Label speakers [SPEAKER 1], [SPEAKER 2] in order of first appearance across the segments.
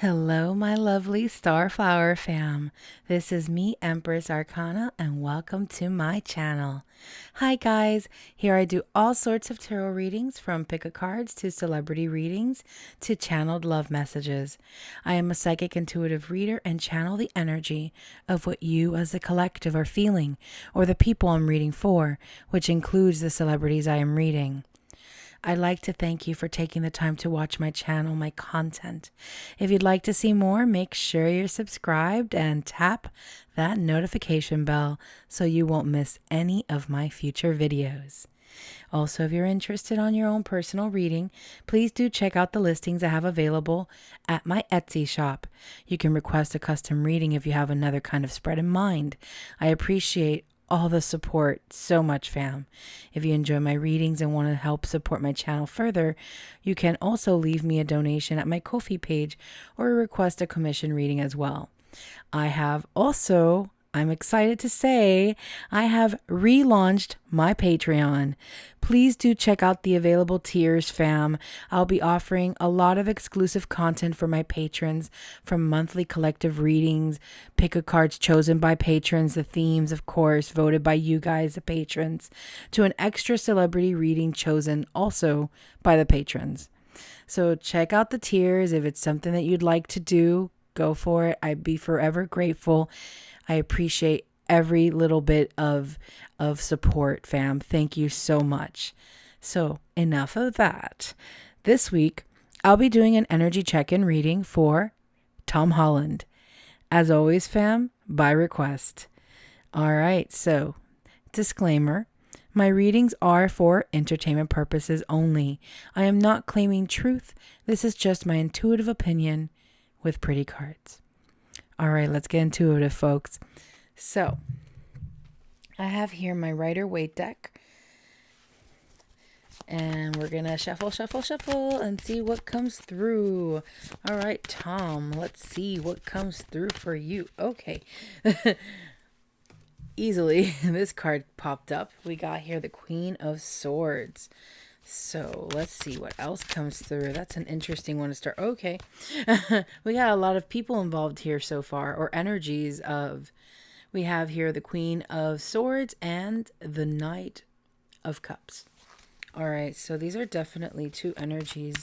[SPEAKER 1] Hello, my lovely Starflower fam. This is me, Empress Arcana, and welcome to my channel. Hi, guys. Here I do all sorts of tarot readings, from pick-a-cards to celebrity readings to channeled love messages. I am a psychic intuitive reader and channel the energy of what you as a collective are feeling, or the people I'm reading for, which includes the celebrities I am reading. I'd like to thank you for taking the time to watch my channel, my content. If you'd like to see more, make sure you're subscribed and tap that notification bell so you won't miss any of my future videos. Also, if you're interested on your own personal reading, please do check out the listings I have available at my Etsy shop. You can request a custom reading if you have another kind of spread in mind. I appreciate all the support so much, fam. If you enjoy my readings and want to help support my channel further, you can also leave me a donation at my Ko-fi page or request a commission reading as well. I'm excited to say, I have relaunched my Patreon. Please do check out the available tiers, fam. I'll be offering a lot of exclusive content for my patrons, from monthly collective readings, pick-a-cards chosen by patrons, the themes, of course, voted by you guys, the patrons, to an extra celebrity reading chosen also by the patrons. So check out the tiers. If it's something that you'd like to do, go for it. I'd be forever grateful. I appreciate every little bit of support, fam. Thank you so much. So enough of that. This week, I'll be doing an energy check-in reading for Tom Holland. As always, fam, by request. All right, so disclaimer. My readings are for entertainment purposes only. I am not claiming truth. This is just my intuitive opinion with pretty cards. All right, let's get into it, folks. So, I have here my Rider-Waite deck. And we're going to shuffle, and see what comes through. All right, Tom, let's see what comes through for you. Okay. Easily, this card popped up. We got here the Queen of Swords. So let's see what else comes through. That's an interesting one to start. Okay. We got a lot of people involved here so far, or energies of. We have here the Queen of Swords and the Knight of Cups. All right. So these are definitely two energies.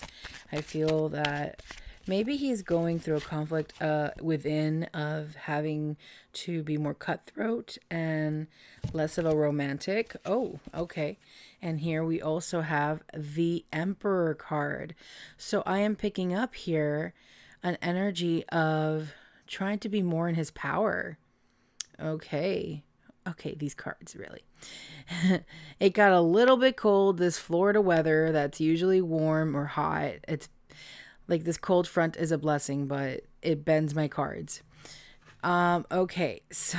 [SPEAKER 1] I feel that maybe he's going through a conflict within of having to be more cutthroat and less of a romantic. Oh, okay. And here we also have the Emperor card. So I am picking up here an energy of trying to be more in his power. Okay. Okay, these cards, really. It got a little bit cold, this Florida weather that's usually warm or hot. It's like this cold front is a blessing, but it bends my cards. Okay, so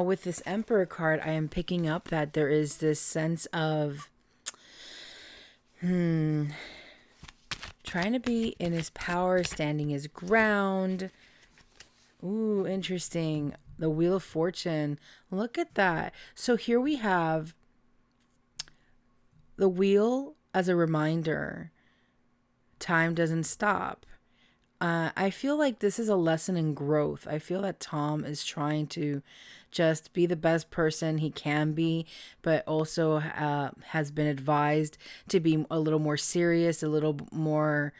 [SPEAKER 1] with this Emperor card, I am picking up that there is this sense of trying to be in his power, standing his ground. Ooh, interesting. The Wheel of Fortune. Look at that. So here we have the wheel as a reminder. Time doesn't stop. I feel like this is a lesson in growth. I feel that Tom is trying to just be the best person he can be, but also has been advised to be a little more serious, a little more.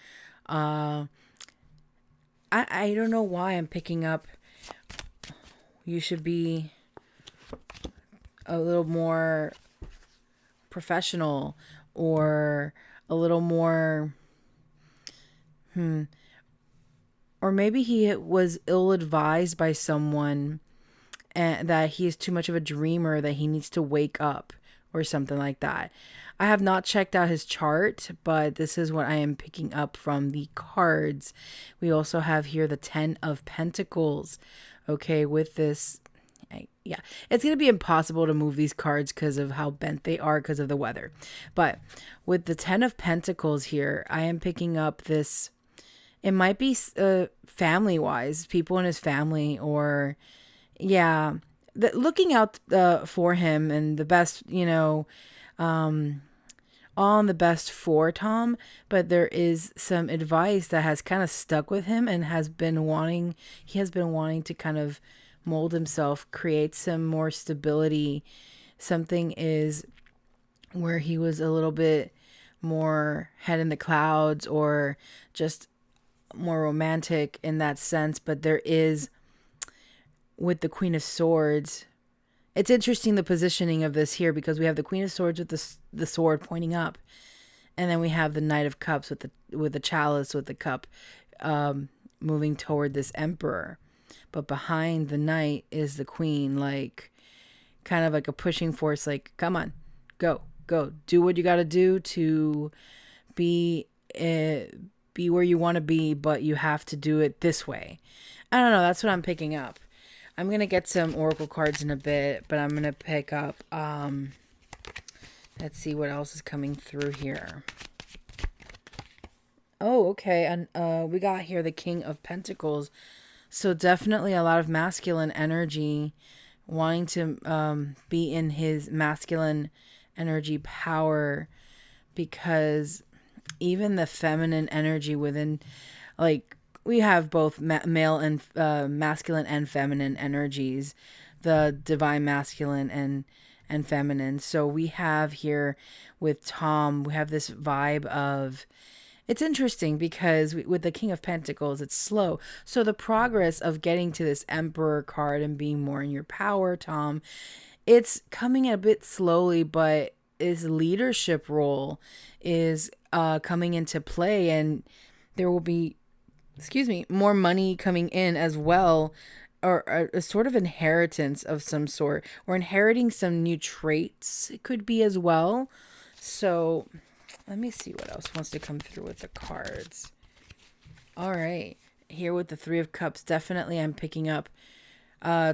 [SPEAKER 1] I don't know why I'm picking up. You should be a little more professional, or a little more. Or maybe he was ill-advised by someone, and that he is too much of a dreamer, that he needs to wake up or something like that. I have not checked out his chart, but this is what I am picking up from the cards. We also have here the 10 of Pentacles. Okay, with this, yeah, it's going to be impossible to move these cards because of how bent they are because of the weather. But with the 10 of Pentacles here, I am picking up this. It might be family-wise, people in his family, or, yeah, looking out for him and the best, on the best for Tom, but there is some advice that has kind of stuck with him and he has been wanting to kind of mold himself, create some more stability. Something is where he was a little bit more head in the clouds or just more romantic in that sense, but there is with the Queen of Swords. It's interesting the positioning of this here because we have the Queen of Swords with the sword pointing up, and then we have the Knight of Cups with the chalice with the cup moving toward this Emperor. But behind the Knight is the Queen, like kind of like a pushing force, like come on, go, do what you got to do to be where you want to be, but you have to do it this way. I don't know. That's what I'm picking up. I'm going to get some oracle cards in a bit, but I'm going to pick up, let's see what else is coming through here. Oh, okay. And we got here the King of Pentacles. So definitely a lot of masculine energy, wanting to be in his masculine energy power, because even the feminine energy within, like, we have both male and masculine and feminine energies, the divine masculine and feminine. So we have here with Tom, we have this vibe of, it's interesting because with the King of Pentacles, it's slow. So the progress of getting to this Emperor card and being more in your power, Tom, it's coming a bit slowly, but his leadership role is coming into play, and there will be, more money coming in as well, or a sort of inheritance of some sort, or inheriting some new traits, it could be as well. So let me see what else wants to come through with the cards. All right, here with the Three of Cups, definitely I'm picking up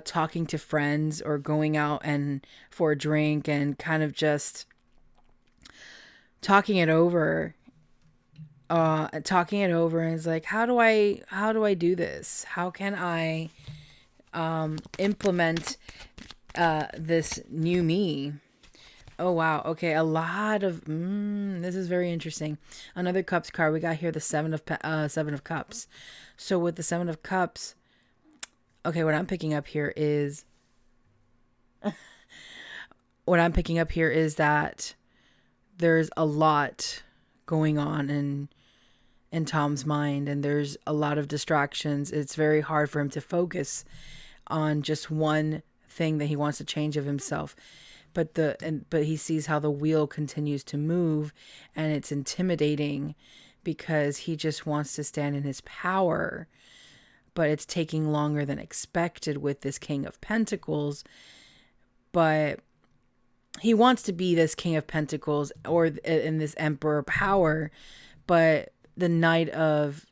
[SPEAKER 1] talking to friends or going out and for a drink and kind of just talking it over. And it's like, how do I do this? How can I implement this new me? Oh wow, okay, a lot of this is very interesting. Another Cups card. We got here the Seven of Cups. So with the Seven of Cups, okay, what I'm picking up here is that there's a lot going on in Tom's mind, and there's a lot of distractions. It's very hard for him to focus on just one thing that he wants to change of himself. But he sees how the wheel continues to move, and it's intimidating because he just wants to stand in his power, but it's taking longer than expected with this King of Pentacles. But he wants to be this King of Pentacles or in this Emperor power, but the Knight of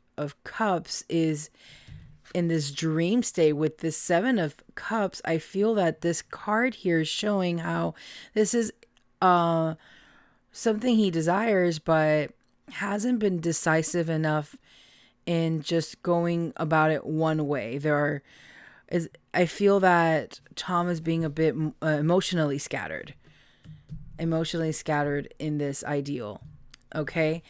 [SPEAKER 1] Cups is in this dream state with this Seven of Cups. I feel that this card here is showing how this is something he desires, but hasn't been decisive enough in just going about it one way. I feel that Tom is being a bit emotionally scattered in this ideal. Okay.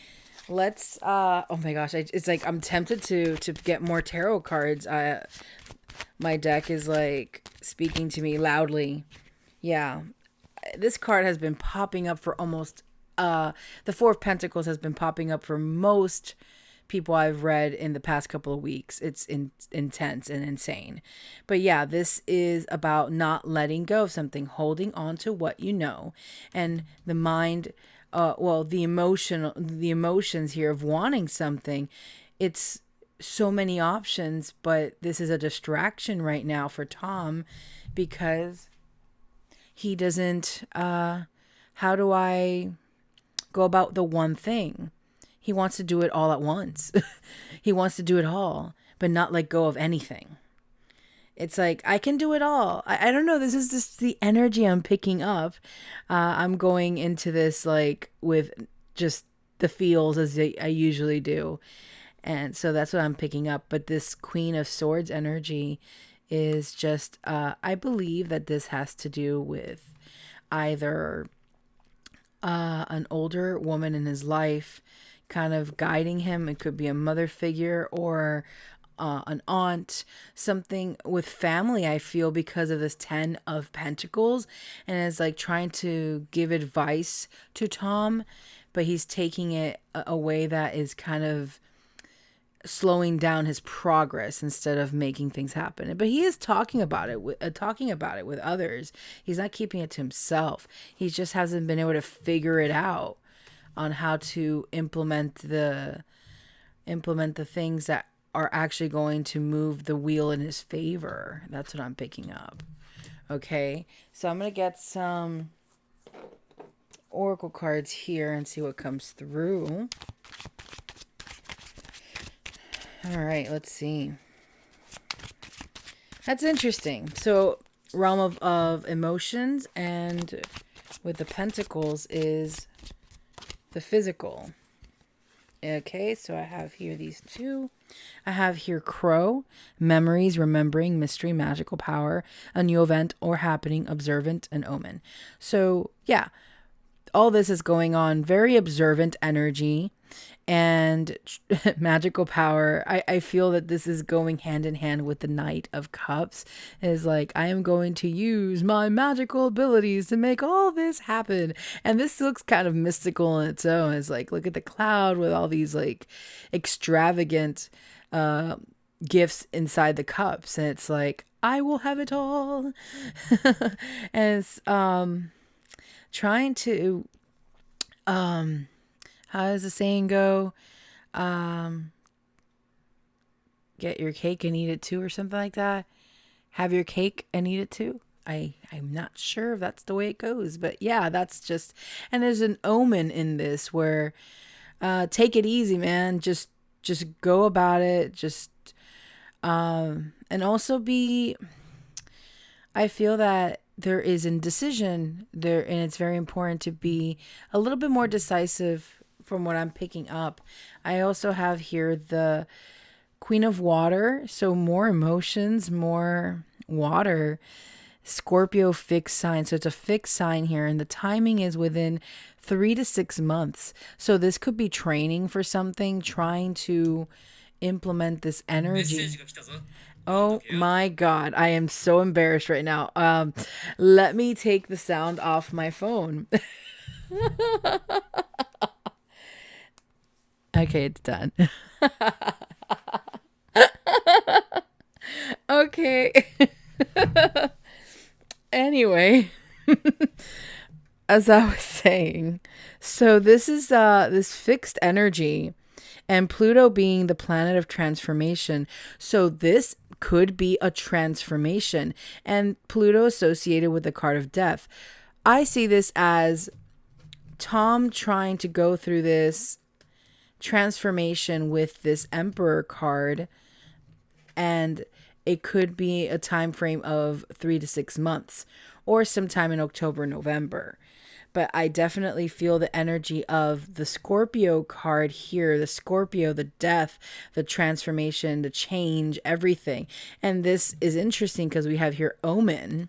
[SPEAKER 1] Let's oh my gosh, it's like I'm tempted to get more tarot cards. My deck is like speaking to me loudly. Yeah. This card has been popping up for almost the Four of Pentacles has been popping up for most people I've read in the past couple of weeks. It's intense and insane. But yeah, this is about not letting go of something, holding on to what you know, and the mind, the emotions here of wanting something. It's so many options, but this is a distraction right now for Tom because he doesn't, how do I go about the one thing? He wants to do it all at once. He wants to do it all, but not let go of anything. It's like, I can do it all. I don't know. This is just the energy I'm picking up. I'm going into this like with just the feels as I usually do. And so that's what I'm picking up. But this Queen of Swords energy is just, I believe that this has to do with either an older woman in his life kind of guiding him. It could be a mother figure or an aunt, something with family, I feel, because of this 10 of Pentacles, and is like trying to give advice to Tom, but he's taking it a way that is kind of slowing down his progress instead of making things happen. But he is talking about it with others. He's not keeping it to himself. He just hasn't been able to figure it out on how to implement the things that are actually going to move the wheel in his favor. That's what I'm picking up. Okay, so I'm gonna get some oracle cards here and see what comes through. All right, let's see. That's interesting. So, realm of emotions, and with the pentacles is the physical. Okay, so I have here these two. I have here crow, memories, remembering, mystery, magical power, a new event or happening, observant, and omen. So, yeah, all this is going on. Very observant energy and magical power. I feel that this is going hand in hand with the Knight of Cups. Is like, I am going to use my magical abilities to make all this happen. And this looks kind of mystical on its own. It's like, look at the cloud with all these like extravagant gifts inside the cups. And it's like, I will have it all. And it's trying to how does the saying go? Get your cake and eat it too, or something like that. Have your cake and eat it too. I'm not sure if that's the way it goes, but yeah, that's just, and there's an omen in this where take it easy, man. Just go about it. Just and also I feel that there is indecision there, and it's very important to be a little bit more decisive from what I'm picking up. I also have here the Queen of Water, so more emotions, more water. Scorpio fixed sign, so it's a fixed sign here, and the timing is within 3 to 6 months. So this could be training for something, trying to implement this energy. Oh my God, I am so embarrassed right now. Let me take the sound off my phone. Okay, it's done. Okay. Anyway, as I was saying, so this is this fixed energy, and Pluto being the planet of transformation. So this could be a transformation, and Pluto associated with the card of death. I see this as Tom trying to go through this transformation with this Emperor card, and it could be a time frame of 3 to 6 months or sometime in October, November. But I definitely feel the energy of the Scorpio card here, the Scorpio, the death, the transformation, the change, everything. And this is interesting because we have here omen.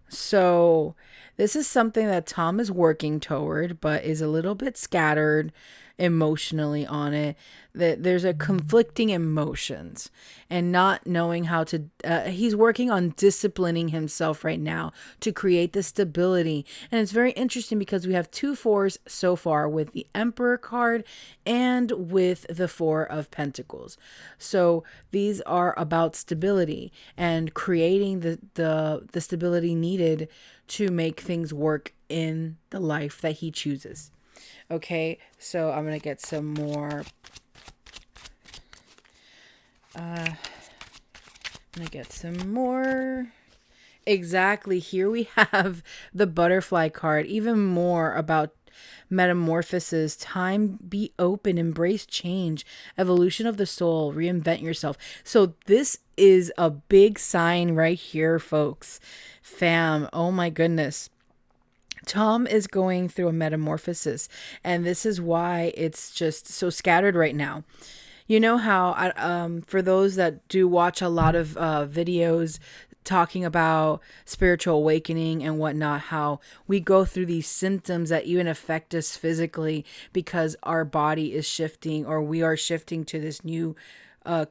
[SPEAKER 1] So this is something that Tom is working toward, but is a little bit scattered emotionally on it. That there's a conflicting emotions and not knowing how to he's working on disciplining himself right now to create the stability. And it's very interesting because we have 2 fours so far with the Emperor card and with the 4 of Pentacles. So these are about stability and creating the stability needed to make things work in the life that he chooses. Okay, so I'm going to get some more. Exactly. Here we have the butterfly card. Even more about metamorphosis, time, be open, embrace change, evolution of the soul, reinvent yourself. So this is a big sign right here, folks. Fam, oh my goodness. Tom is going through a metamorphosis, and this is why it's just so scattered right now. You know how, for those that do watch a lot of videos talking about spiritual awakening and whatnot, how we go through these symptoms that even affect us physically because our body is shifting, or we are shifting to this new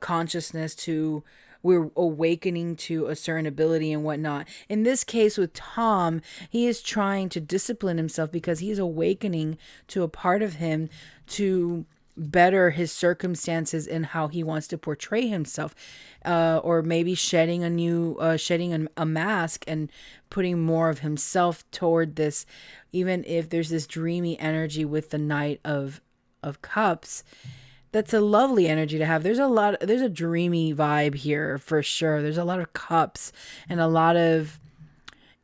[SPEAKER 1] consciousness, to we're awakening to a certain ability and whatnot. In this case with Tom, he is trying to discipline himself because he is awakening to a part of him to better his circumstances and how he wants to portray himself, or maybe shedding a mask and putting more of himself toward this. Even if there's this dreamy energy with the Knight of Cups, that's a lovely energy to have. There's a dreamy vibe here for sure. There's a lot of cups and a lot of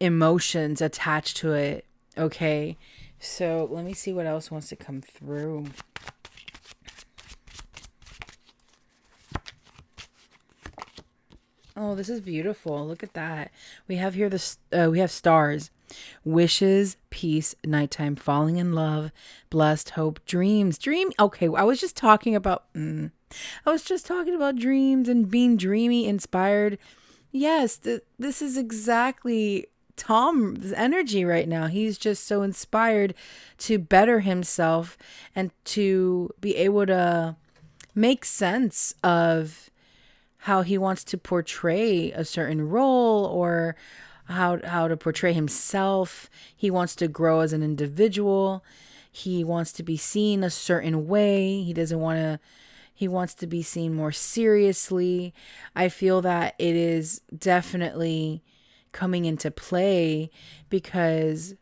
[SPEAKER 1] emotions attached to it. Okay, so let me see what else wants to come through. Oh, this is beautiful. Look at that. We have here we have stars. Wishes, peace, nighttime, falling in love, blessed, hope, dreams. Okay, I was just talking about dreams and being dreamy, inspired. Yes, this is exactly Tom's energy right now. He's just so inspired to better himself and to be able to make sense of how he wants to portray a certain role, or how to portray himself. He wants to grow as an individual. He wants to be seen a certain way. He wants to be seen more seriously. I feel that it is definitely coming into play because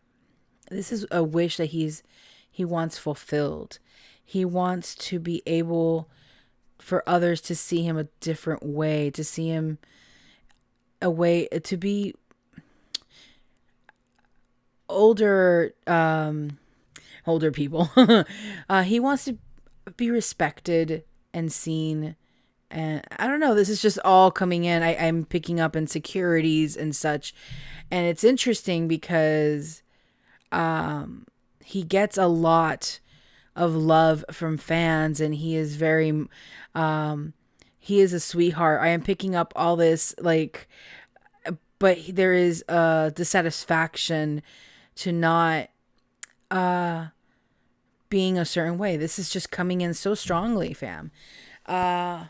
[SPEAKER 1] this is a wish that he wants fulfilled. He wants to be able for others to see him a different way, to see him a way to be older people. He wants to be respected and seen. And I don't know, this is just all coming in. I'm picking up insecurities and such. And it's interesting because he gets a lot of love from fans, and he is very he is a sweetheart. I am picking up all this, like, but there is dissatisfaction to not being a certain way. This is just coming in so strongly, fam. Let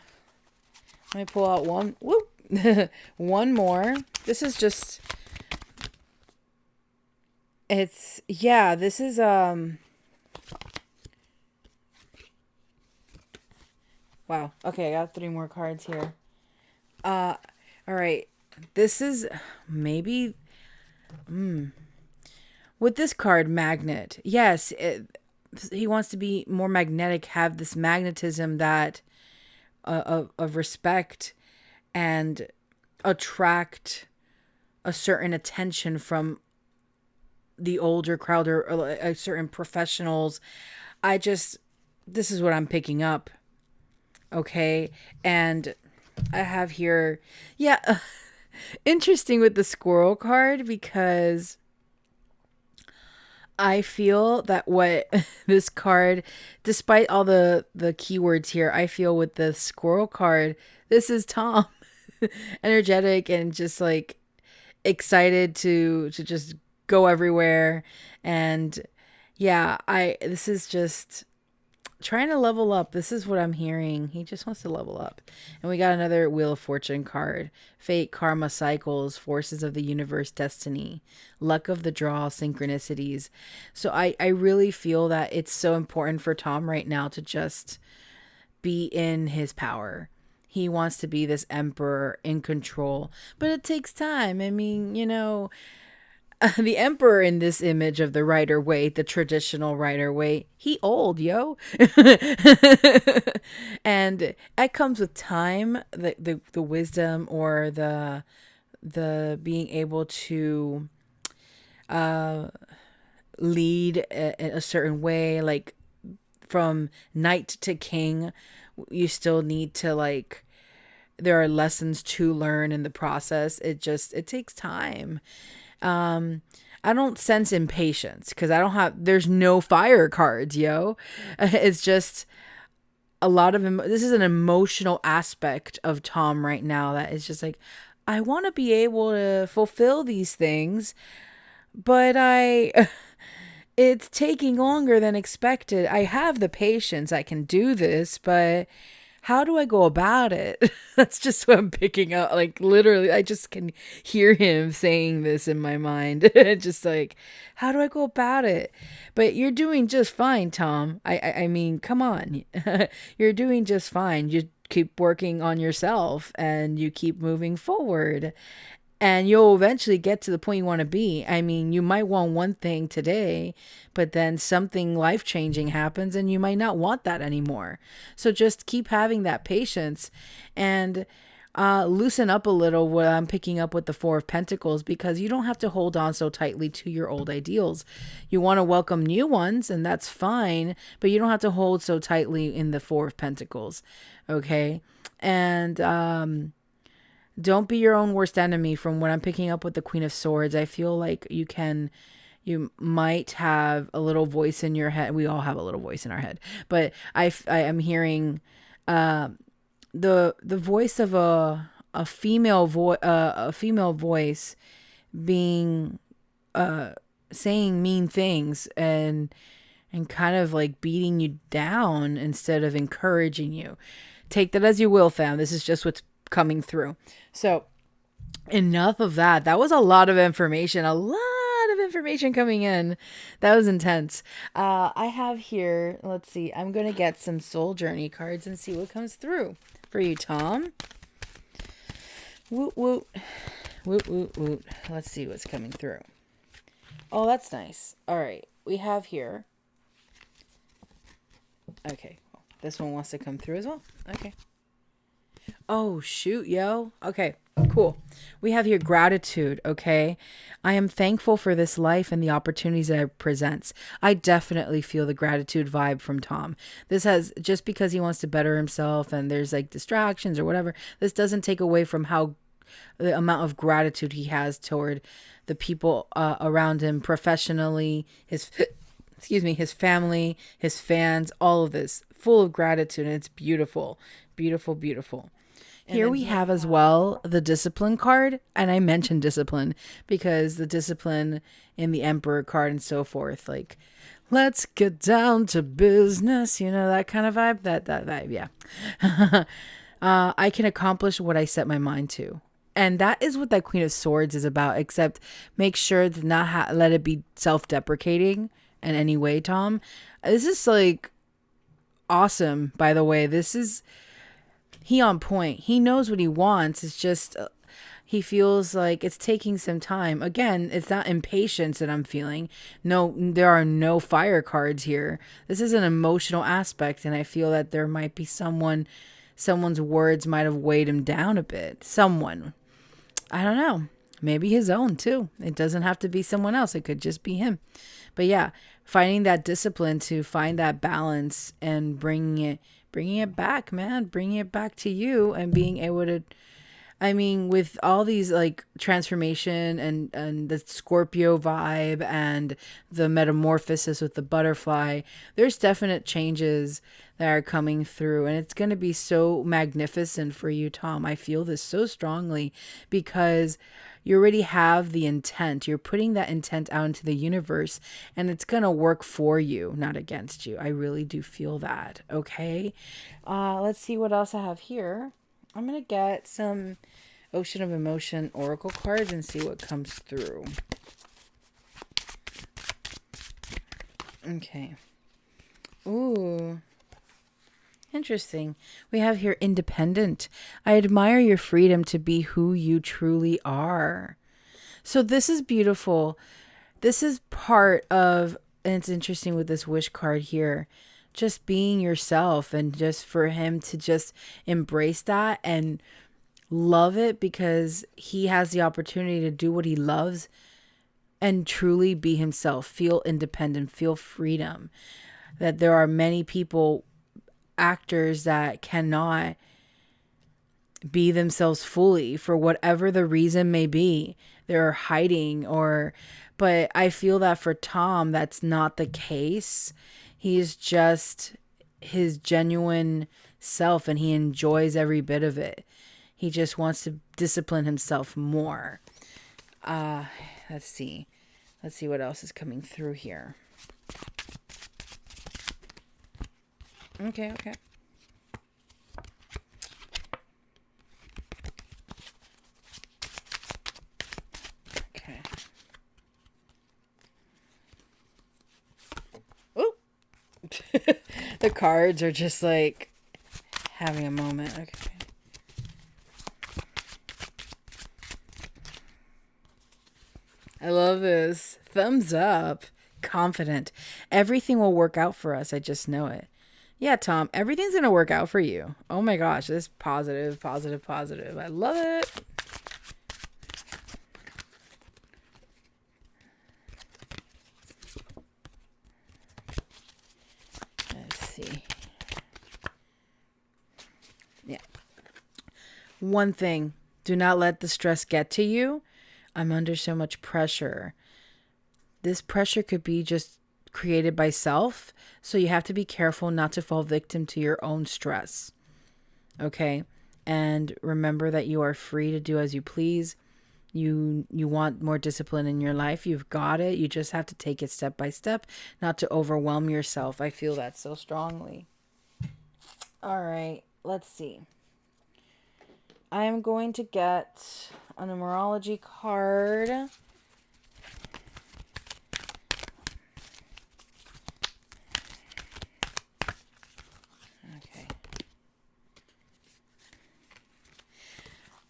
[SPEAKER 1] me pull out one more. This is just, this is wow. Okay, I got 3 more cards here. All right. This is maybe with this card, magnet. Yes, he wants to be more magnetic, have this magnetism that of respect, and attract a certain attention from the older crowd, or certain professionals. This is what I'm picking up. Okay, and I have here, interesting with the squirrel card, because I feel that what this card, despite all the keywords here, I feel with the squirrel card, this is Tom, energetic and just like excited to just go everywhere. And this is just trying to level up. This is what I'm hearing. He just wants to level up. And we got another Wheel of Fortune card. Fate, karma, cycles, forces of the universe, destiny, luck of the draw, synchronicities. So I really feel that it's so important for Tom right now to just be in his power. He wants to be this emperor in control, but it takes time. I mean, the emperor in this image of the Rider-Waite, the traditional Rider-Waite, he old, yo. And it comes with time, the wisdom, or the being able to lead a certain way, like from knight to king. You still need to, like, there are lessons to learn in the process. It takes time. I don't sense impatience because there's no fire cards, yo. It's just a lot of, this is an emotional aspect of Tom right now that is just like, I want to be able to fulfill these things, but it's taking longer than expected. I have the patience. I can do this, but how do I go about it? That's just what I'm picking up. Like, literally, I just can hear him saying this in my mind. Just like, how do I go about it? But you're doing just fine, Tom. I mean, come on. You're doing just fine. You keep working on yourself and you keep moving forward. And you'll eventually get to the point you want to be. I mean, you might want one thing today, but then something life changing happens and you might not want that anymore. So just keep having that patience and loosen up a little what I'm picking up with the Four of Pentacles, because you don't have to hold on so tightly to your old ideals. You want to welcome new ones, and that's fine, but you don't have to hold so tightly in the Four of Pentacles. Okay. And, don't be your own worst enemy. From what I'm picking up with the Queen of Swords, I feel like you might have a little voice in your head. We all have a little voice in our head, but I am hearing the voice of a female voice being saying mean things and kind of like beating you down instead of encouraging you. Take that as you will, fam. This is just what's coming through. So enough of that. That was a lot of information. A lot of information coming in. That was intense. I have here, let's see, I'm going to get some soul journey cards and see what comes through for you, Tom. Woot woot. Woot woot woot. Let's see what's coming through. Oh, that's nice. All right. We have here. Okay. This one wants to come through as well. Okay. Oh, shoot, yo. Okay, cool. We have here gratitude, okay? I am thankful for this life and the opportunities that it presents. I definitely feel the gratitude vibe from Tom. This has, just because he wants to better himself and there's like distractions or whatever, this doesn't take away from how the amount of gratitude he has toward the people around him professionally, his family, his fans, all of this, full of gratitude, and it's beautiful, beautiful, beautiful. Here we have as well the discipline card, and I mentioned discipline because the discipline in the Emperor card and so forth, like, let's get down to business, you know, that kind of vibe, that vibe, yeah. I can accomplish what I set my mind to. And that is what that Queen of Swords is about, except make sure to not let it be self-deprecating in any way, Tom. This is like awesome, by the way. This is he on point. He knows what he wants. It's just he feels like it's taking some time. Again, it's not impatience that I'm feeling. No, there are no fire cards here. This is an emotional aspect, and I feel that there might be someone's words might have weighed him down a bit. Someone. I don't know. Maybe his own too. It doesn't have to be someone else. It could just be him. But yeah, finding that discipline to find that balance and bringing it back, man, bringing it back to you and being able to, I mean, with all these like transformation and the Scorpio vibe and the metamorphosis with the butterfly, there's definite changes that are coming through, and it's going to be so magnificent for you, Tom. I feel this so strongly because you already have the intent. You're putting that intent out into the universe, and it's going to work for you, not against you. I really do feel that. Okay. Let's see what else I have here. I'm going to get some Ocean of Emotion Oracle cards and see what comes through. Okay. Ooh. Interesting. We have here independent. I admire your freedom to be who you truly are. So this is beautiful. This is part of, and it's interesting with this wish card here, just being yourself, and just for him to just embrace that and love it because he has the opportunity to do what he loves and truly be himself, feel independent, feel freedom. That there are many people, actors, that cannot be themselves fully for whatever the reason may be. They're hiding but I feel that for Tom, that's not the case. He's just his genuine self and he enjoys every bit of it. He just wants to discipline himself more. Let's see. Let's see what else is coming through here. Okay. Okay. Ooh. The cards are just like having a moment. Okay. I love this. Thumbs up. Confident. Everything will work out for us. I just know it. Yeah, Tom, everything's going to work out for you. Oh my gosh, this positive. I love it. Let's see. Yeah. One thing, do not let the stress get to you. I'm under so much pressure. This pressure could be just created by self. So you have to be careful not to fall victim to your own stress. Okay? And remember that you are free to do as you please. You want more discipline in your life. You've got it. You just have to take it step by step, not to overwhelm yourself. I feel that so strongly. All right. Let's see. I am going to get a numerology card. Okay.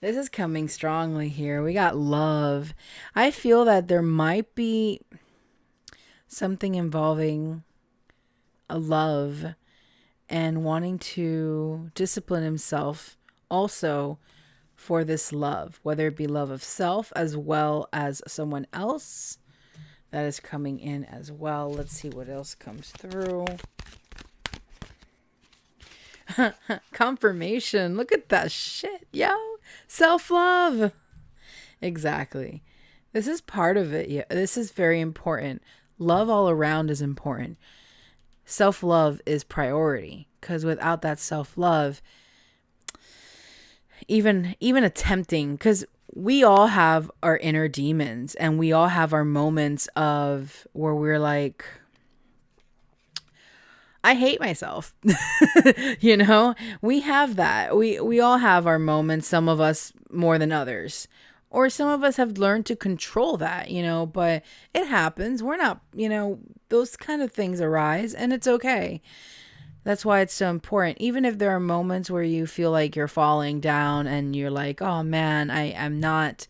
[SPEAKER 1] This is coming strongly here. We got love. I feel that there might be something involving a love and wanting to discipline himself also for this love, whether it be love of self as well as someone else. That is coming in as well. Let's see what else comes through. Confirmation. Look at that shit, yo. Self-love. Exactly. This is part of it. Yeah, this is very important. Love all around is important. Self-love is priority, because without that self-love, even attempting, because we all have our inner demons and we all have our moments of where we're like, I hate myself. You know, we have that. We all have our moments, some of us more than others. Or some of us have learned to control that, you know, but it happens. We're not, you know, those kind of things arise and it's okay. That's why it's so important. Even if there are moments where you feel like you're falling down and you're like, oh man, I'm not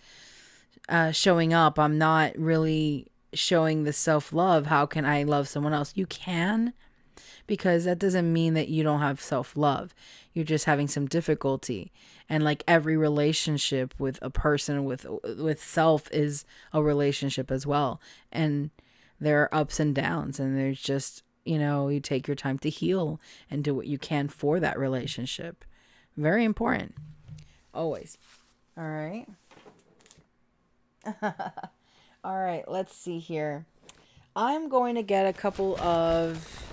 [SPEAKER 1] showing up. I'm not really showing the self-love. How can I love someone else? You can, because that doesn't mean that you don't have self-love. You're just having some difficulty. And like every relationship with a person with self is a relationship as well. And there are ups and downs, and there's just, you know, you take your time to heal and do what you can for that relationship. Very important. Always. All right. All right, let's see here. I'm going to get a couple of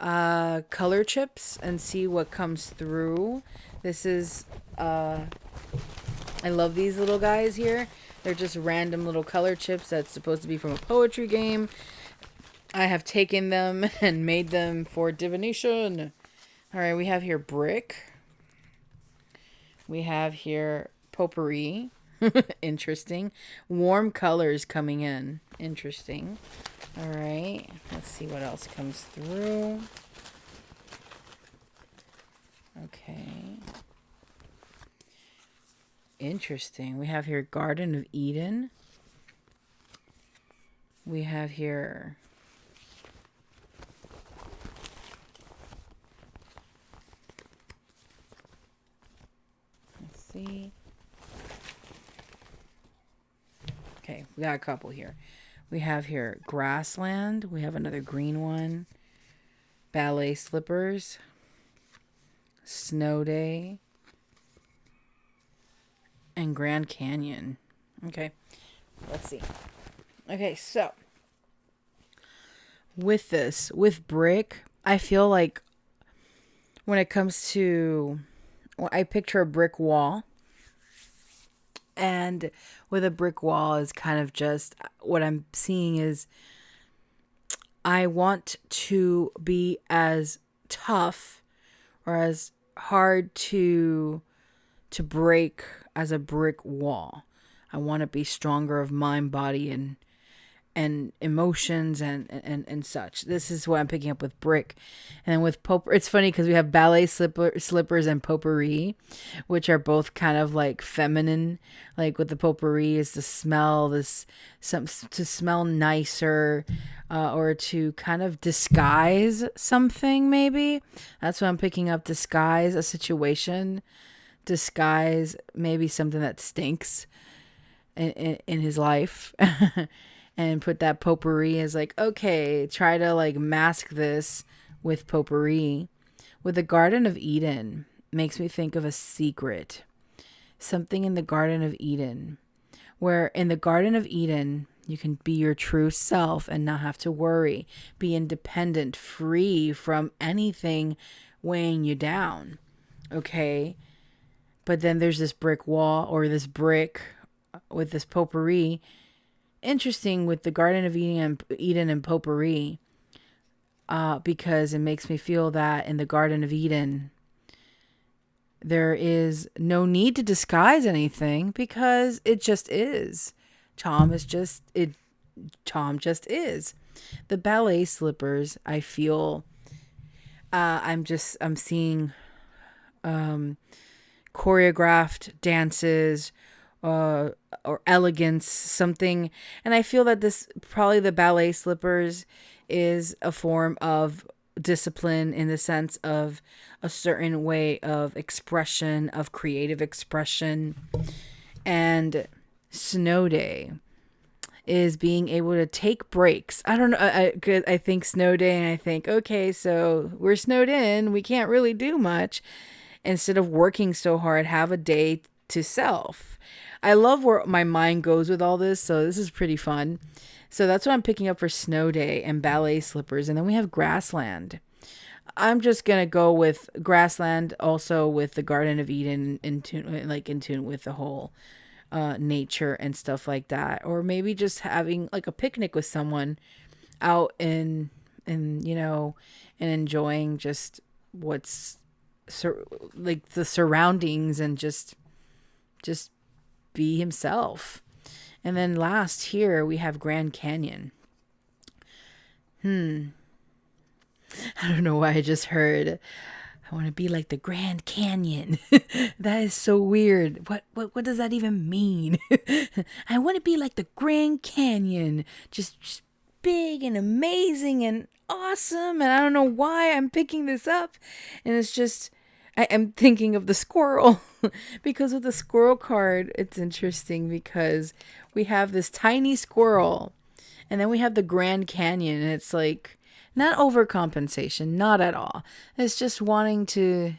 [SPEAKER 1] color chips and see what comes through. This is I love these little guys here. They're just random little color chips that's supposed to be from a poetry game. I have taken them and made them for divination. All right, we have here brick. We have here potpourri. Interesting. Warm colors coming in. Interesting. All right, let's see what else comes through. Okay. Interesting. We have here Garden of Eden. We have here see. Okay, we got a couple here. We have here Grassland. We have another green one. Ballet Slippers. Snow Day. And Grand Canyon. Okay, let's see. Okay, so with this, with brick, I feel like when it comes to, well, I picture a brick wall, And with a brick wall is kind of just what I'm seeing is I want to be as tough or as hard to break as a brick wall. I want to be stronger of mind, body, and emotions and such. This is what I'm picking up with brick. And then with it's funny because we have ballet slippers and potpourri, which are both kind of like feminine. Like with the potpourri is the smell, to smell nicer, or to kind of disguise something. Maybe that's what I'm picking up. Disguise a situation, disguise maybe something that stinks in his life. And put that potpourri as like, okay, try to like mask this with potpourri. With the Garden of Eden, makes me think of a secret. Something in the Garden of Eden. Where in the Garden of Eden, you can be your true self and not have to worry. Be independent, free from anything weighing you down. Okay? But then there's this brick wall or this brick with this potpourri. Interesting with the Garden of Eden and potpourri, because it makes me feel that in the Garden of Eden, there is no need to disguise anything because it just is. Tom just is. The ballet slippers, I feel, I'm seeing choreographed dances, or elegance, something. And I feel that this, probably the ballet slippers, is a form of discipline in the sense of a certain way of expression, of creative expression. And snow day is being able to take breaks. I don't know. I think snow day and I think, okay, so we're snowed in. We can't really do much. Instead of working so hard, have a day to self. I love where my mind goes with all this, so this is pretty fun. So that's what I'm picking up for snow day and ballet slippers. And then we have grassland. I'm just going to go with grassland, also with the Garden of Eden in tune with the whole nature and stuff like that. Or maybe just having like a picnic with someone out and enjoying just what's like the surroundings and just be himself. And then last here we have Grand Canyon. I don't know why I just heard I want to be like the Grand Canyon. That is so weird. What does that even mean? I want to be like the Grand Canyon. Just big and amazing and awesome. And I don't know why I'm picking this up. And it's just, I am thinking of the squirrel. Because with the squirrel card, it's interesting because we have this tiny squirrel. And then we have the Grand Canyon. And it's like, not overcompensation, not at all. It's just wanting to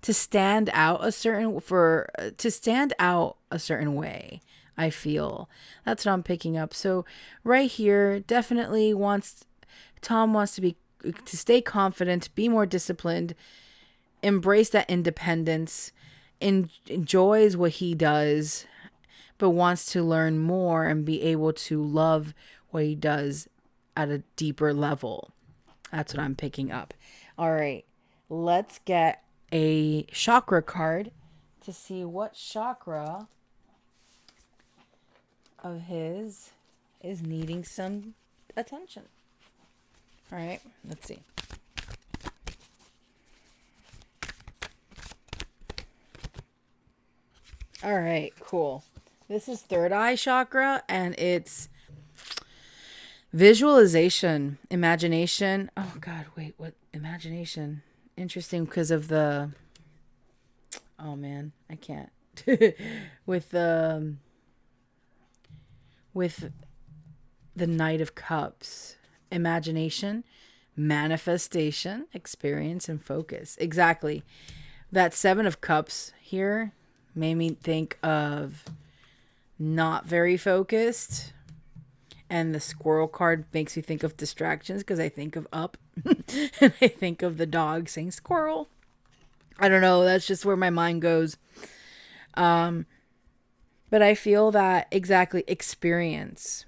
[SPEAKER 1] stand out a certain way. I feel that's what I'm picking up. So right here, definitely Tom wants to stay confident, be more disciplined, embrace that independence, enjoys what he does, but wants to learn more and be able to love what he does at a deeper level. That's what I'm picking up. All right, let's get a chakra card to see what chakra of his is needing some attention. All right, let's see. All right, cool. This is third eye chakra, and it's visualization, imagination. Oh God, wait, what? Imagination. Interesting because of the, oh man, I can't. with the Knight of Cups. Imagination, manifestation, experience, and focus. Exactly. That Seven of Cups here made me think of not very focused. And the squirrel card makes me think of distractions because I think of Up. And I think of the dog saying squirrel. I don't know. That's just where my mind goes. But I feel that exactly experience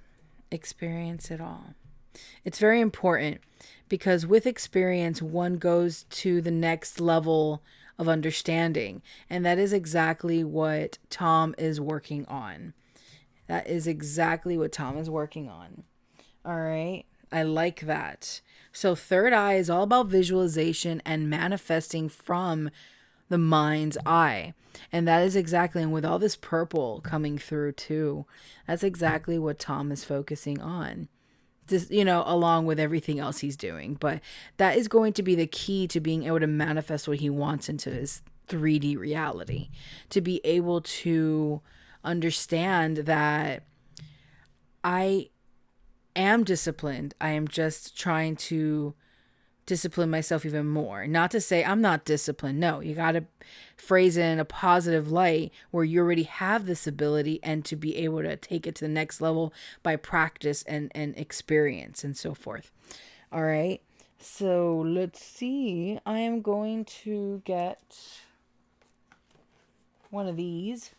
[SPEAKER 1] it all. It's very important because with experience, one goes to the next level of understanding. And that is exactly what Tom is working on. That is exactly what Tom is working on. All right. I like that. So, third eye is all about visualization and manifesting from the mind's eye. And that is exactly, and with all this purple coming through too, that's exactly what Tom is focusing on. Just, along with everything else he's doing. But that is going to be the key to being able to manifest what he wants into his 3D reality. To be able to understand that I am disciplined. I am just trying to discipline myself even more. Not to say I'm not disciplined. No, you got to phrase it in a positive light where you already have this ability and to be able to take it to the next level by practice and experience and so forth. All right. So let's see. I am going to get one of these.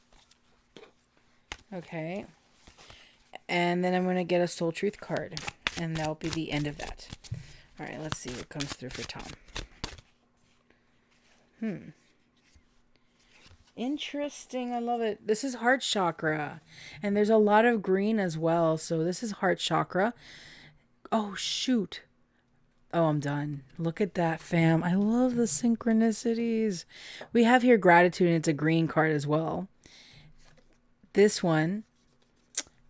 [SPEAKER 1] Okay. And then I'm going to get a Soul Truth card. And that'll be the end of that. All right, let's see what comes through for Tom. Interesting. I love it. This is heart chakra. And there's a lot of green as well. So this is heart chakra. Oh, shoot. Oh, I'm done. Look at that, fam. I love the synchronicities. We have here gratitude, and it's a green card as well. This one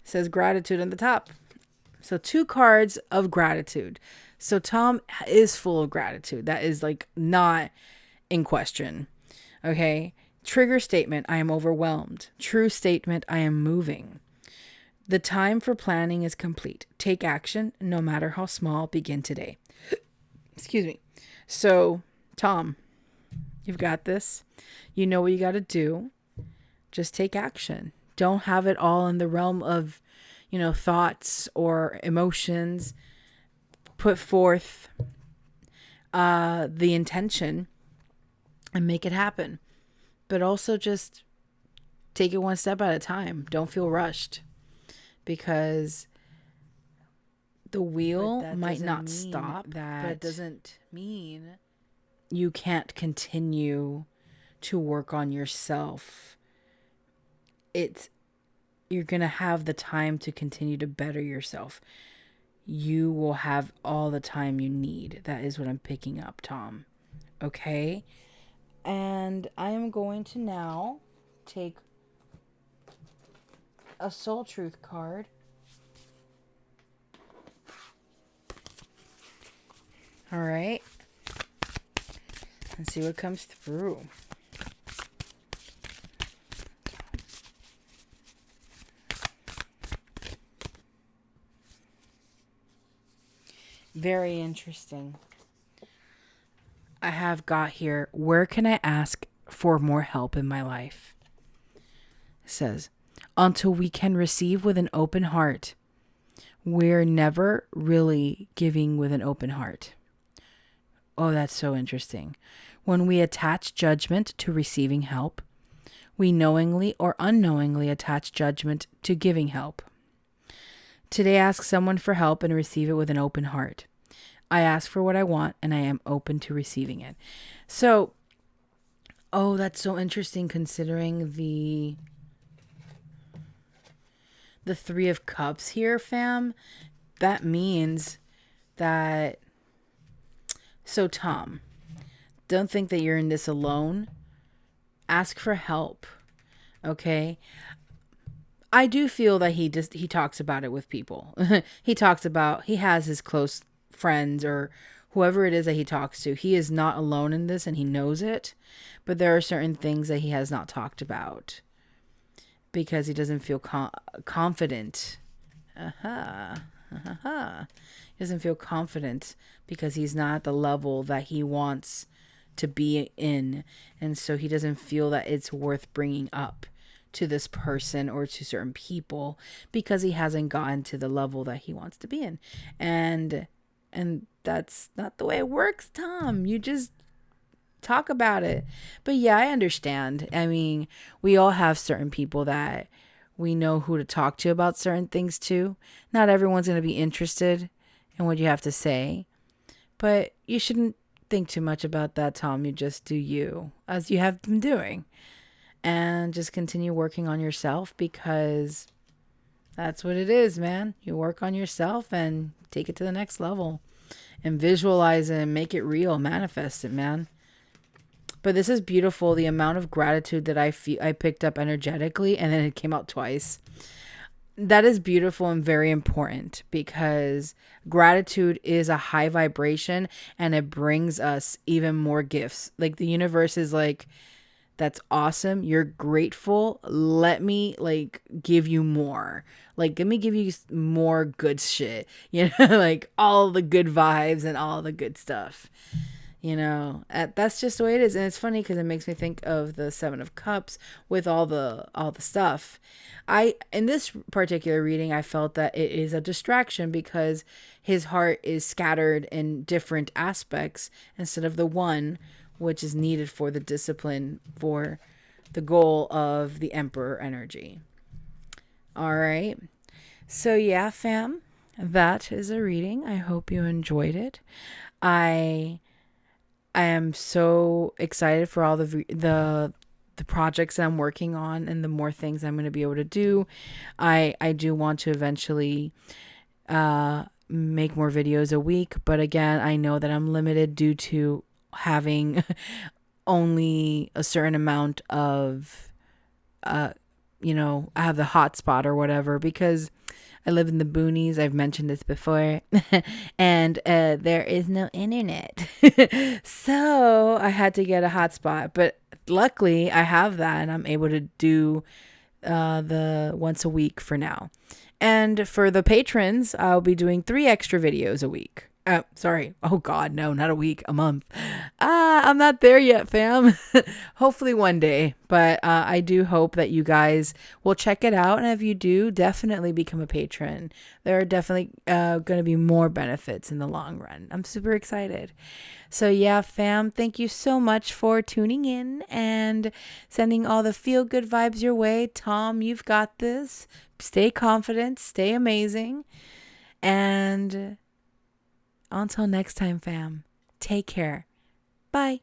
[SPEAKER 1] says gratitude on the top. So 2 cards of gratitude. So Tom is full of gratitude. That is like not in question. Okay. Trigger statement. I am overwhelmed. True statement. I am moving. The time for planning is complete. Take action, no matter how small. Begin today. Excuse me. So Tom, you've got this. You know what you got to do. Just take action. Don't have it all in the realm of, thoughts or emotions. Put forth the intention and make it happen. But also just take it one step at a time. Don't feel rushed. Because the wheel might not stop. But it doesn't mean you can't continue to work on yourself. You're going to have the time to continue to better yourself. You will have all the time you need. That is what I'm picking up, Tom. Okay? And I am going to now take a Soul Truth card. All right. And see what comes through. Very interesting. I have got here, where can I ask for more help in my life? It says, until we can receive with an open heart, we're never really giving with an open heart. Oh, that's so interesting. When we attach judgment to receiving help, we knowingly or unknowingly attach judgment to giving help. Today, ask someone for help and receive it with an open heart. I ask for what I want and I am open to receiving it. So, oh, that's so interesting considering the 3 of Cups here, fam. That means that, so Tom, don't think that you're in this alone. Ask for help. Okay? I do feel that he talks about it with people. He has his close friends or whoever it is that he talks to. He is not alone in this and he knows it. But there are certain things that he has not talked about because he doesn't feel confident. He doesn't feel confident because he's not at the level that he wants to be in. And so he doesn't feel that it's worth bringing up to this person or to certain people because he hasn't gotten to the level that he wants to be in. And that's not the way it works, Tom. You just talk about it. But yeah, I understand. I mean, we all have certain people that We know who to talk to about certain things too. Not everyone's going to be interested in what you have to say, but you shouldn't think too much about that, Tom. You just do you, as you have been doing, and just continue working on yourself, because that's what it is, man. You work on yourself and take it to the next level and visualize it and make it real, manifest it, man. But this is beautiful. The amount of gratitude that I picked up energetically, and then it came out twice. That is beautiful and very important, because gratitude is a high vibration and it brings us even more gifts. Like, the universe is like, that's awesome. You're grateful. Let me like give you more. Like, let me give you more good shit. Like all the good vibes and all the good stuff. That's just the way it is. And it's funny because it makes me think of the Seven of Cups with all the stuff. In this particular reading, I felt that it is a distraction because his heart is scattered in different aspects instead of the one, which is needed for the discipline, for the goal of the Emperor energy. All right. So yeah, fam, that is a reading. I hope you enjoyed it. I am so excited for all the projects I'm working on and the more things I'm going to be able to do. I do want to eventually make more videos a week, but again, I know that I'm limited due to having only a certain amount of I have the hotspot or whatever, because I live in the boonies. I've mentioned this before. And there is no internet. So I had to get a hotspot. But luckily I have that and I'm able to do the once a week for now. And for the patrons, I'll be doing 3 extra videos a week. Sorry. Oh God, no, not a week, a month. I'm not there yet, fam. Hopefully one day, but I do hope that you guys will check it out. And if you do, definitely become a patron. There are definitely going to be more benefits in the long run. I'm super excited. So yeah, fam, thank you so much for tuning in and sending all the feel good vibes your way. Tom, you've got this. Stay confident, stay amazing. And until next time, fam, take care. Bye.